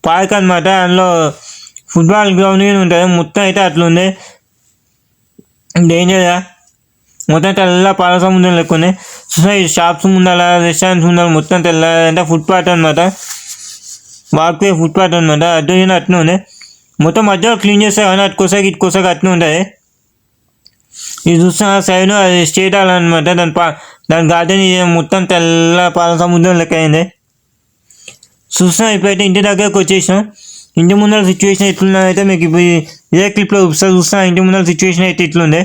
పార్క్ అనమాట. అందులో ఫుట్బాల్ గ్రౌండ్ ఉంటుంది. మొత్తం అయితే అట్లుంది డేంజర్గా. మొత్తం తెల్ల పాల సముద్రం లెక్కనే. చూసా ఈ షాప్స్ ముందాల, రెస్టారెంట్స్ ముందాల మొత్తం తెల్ల అంటే ఫుట్పాత్ అనమాట. వాక్వే ఫుట్పాత్ అనమాట. అటు అట్నే ఉంది. మొత్తం మధ్యలో క్లీన్ చేస్తే కానీ అటుకోసాకి ఇటుకోసాకి అట్నే ఉంటుంది. ఇది చూస్తే సైడ్ అది స్టేట్ హాల్ అనమాట. దాని గార్డెన్ మొత్తం తెల్ల పాల సముద్రం లెక్క అయింది. చూస్తున్నా ఇప్పుడైతే ఇంటి దగ్గరకు వచ్చేసాం. ఇంటి ముందర సిచ్యువేషన్ ఎట్లున్నదైతే మీకు ఇప్పుడు ఇదే క్లిప్లో చూస్తున్నా. ఇంటి ముందర సిచ్యువేషన్ అయితే ఇట్లుంది.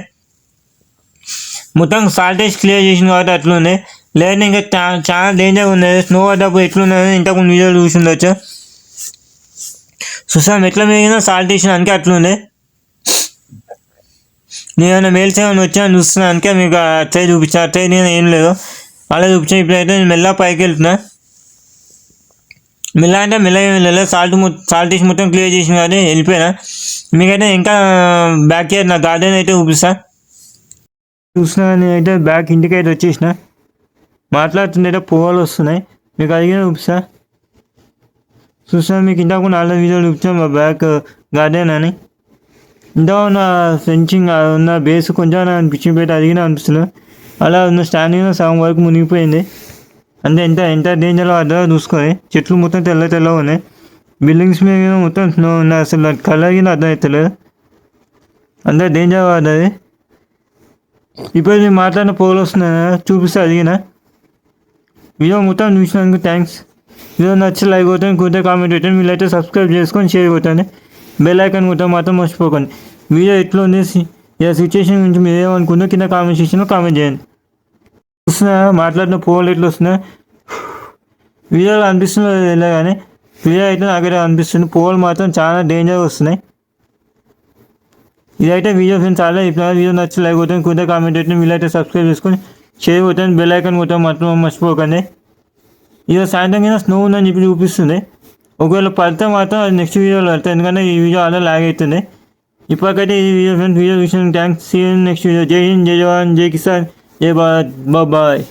మొత్తం సాల్టేజ్ క్లియర్ చేసింది కాబట్టి అట్లుంది. లేదంటే ఇంకా చాలా డేంజర్ ఉన్నది. స్నో పడ్డప్పుడు ఎట్లున్నది ఇంతకుముందు వీడియో చూసి ఉండొచ్చు. చూసాం ఎట్లా మీద సాల్టేషన్ అందుకే అట్లుంది. నేను మేల్స్ ఏమైనా వచ్చాను చూస్తున్నా, అందుకే మీకు అట్లే చూపించా. అట్లే నేను ఏం లేదు అలా చూపించాను. ఇప్పుడైతే నేను మెల్లగా పైకి వెళ్తున్నా. మెల్ల అంటే మెల్లగా ఏం వెళ్ళలేదు. సాల్టేషన్ మొత్తం క్లియర్ చేసింది కాబట్టి వెళ్ళిపోయినా. మీకైతే ఇంకా బ్యాక్ ఇయర్ నా గార్డెన్ అయితే చూపిస్తా. చూసినా నేనైతే బ్యాక్ ఇంటికి అయితే వచ్చేసిన. మాట్లాడుతుంటే పొగలు వస్తున్నాయి. మీకు అడిగిన చూపిస్తా. చూసినా మీకు ఇంతకు నాలుగు వీడియోలు చూపించాను మా బ్యాక్ గార్డెన్ అని. ఇంత ఉన్న ఫెన్సింగ్ ఉన్న బేస్ కొంచెం అనిపించింది, పెట్టి అడిగినా అనిపిస్తుంది. అలా ఉన్న స్టాండింగ్ సగం వరకు మునిగిపోయింది. అంటే ఎంత డేంజర్లో పడ్డారో చూసుకొని. చెట్లు మొత్తం తెల్లగా ఉన్నాయి. బిల్డింగ్స్ మీద మొత్తం స్నో ఉన్నాయి. అసలు కలర్ కింద అర్థం అవుతలేదు. అంత డేంజర్ పడ్డది. ఇప్పుడు నేను మాట్లాడిన పోలు వస్తున్నాయి చూపిస్తే అడిగిన. వీడియో మొత్తం చూసినందుకు థ్యాంక్స్. వీడియో నచ్చి లైక్ కొట్టండి, కుదిరితే కామెంట్ పెట్టండి. వీళ్ళైతే సబ్స్క్రైబ్ చేసుకొని షేర్ కొట్టండి. బెల్ ఐకాన్ కొట్టడం మాత్రం మర్చిపోకండి. వీడియో ఎట్లా ఉంది, సిచ్యువేషన్ గురించి మీరు ఏమనుకుందో కింద కామెంట్ సెక్షన్లో కామెంట్ చేయండి. చూస్తున్నా మాట్లాడిన పోలు ఎట్లా వస్తున్నాయి వీడియోలో అనిపిస్తుందో తెలియదు, కానీ వీడియో అయితే నాకైతే అనిపిస్తుంది. పోలు మాత్రం చాలా డేంజర్ వస్తున్నాయి. ఇదైతే వీడియో ఫ్రెండ్స్ చాలా ఇప్పుడు వీడియో నచ్చి లైక్ కొట్టండి, కుదిరితే కామెంట్ పెట్టండి. వీళ్ళైతే సబ్స్క్రైబ్ చేసుకొని షేర్ కొట్టండి. బెల్ ఐకాన్ కొట్టడం మాత్రం మర్చిపోకండి. ఈరోజు సాయంత్రం కింద స్నో ఉందని చెప్పి చూపిస్తుంది. ఒకవేళ పడితే మాత్రం అది నెక్స్ట్ వీడియోలో వెళ్తాయి, ఎందుకంటే ఈ వీడియో అలా లాగ్ అవుతుంది. ఇప్పటికైతే ఈ వీడియో ఫ్రెండ్స్ వీడియో విషయం thanks. See you next video. Jai Hind, జై జవాన్, జై కిసాన్, జై భారత్, బాయ్.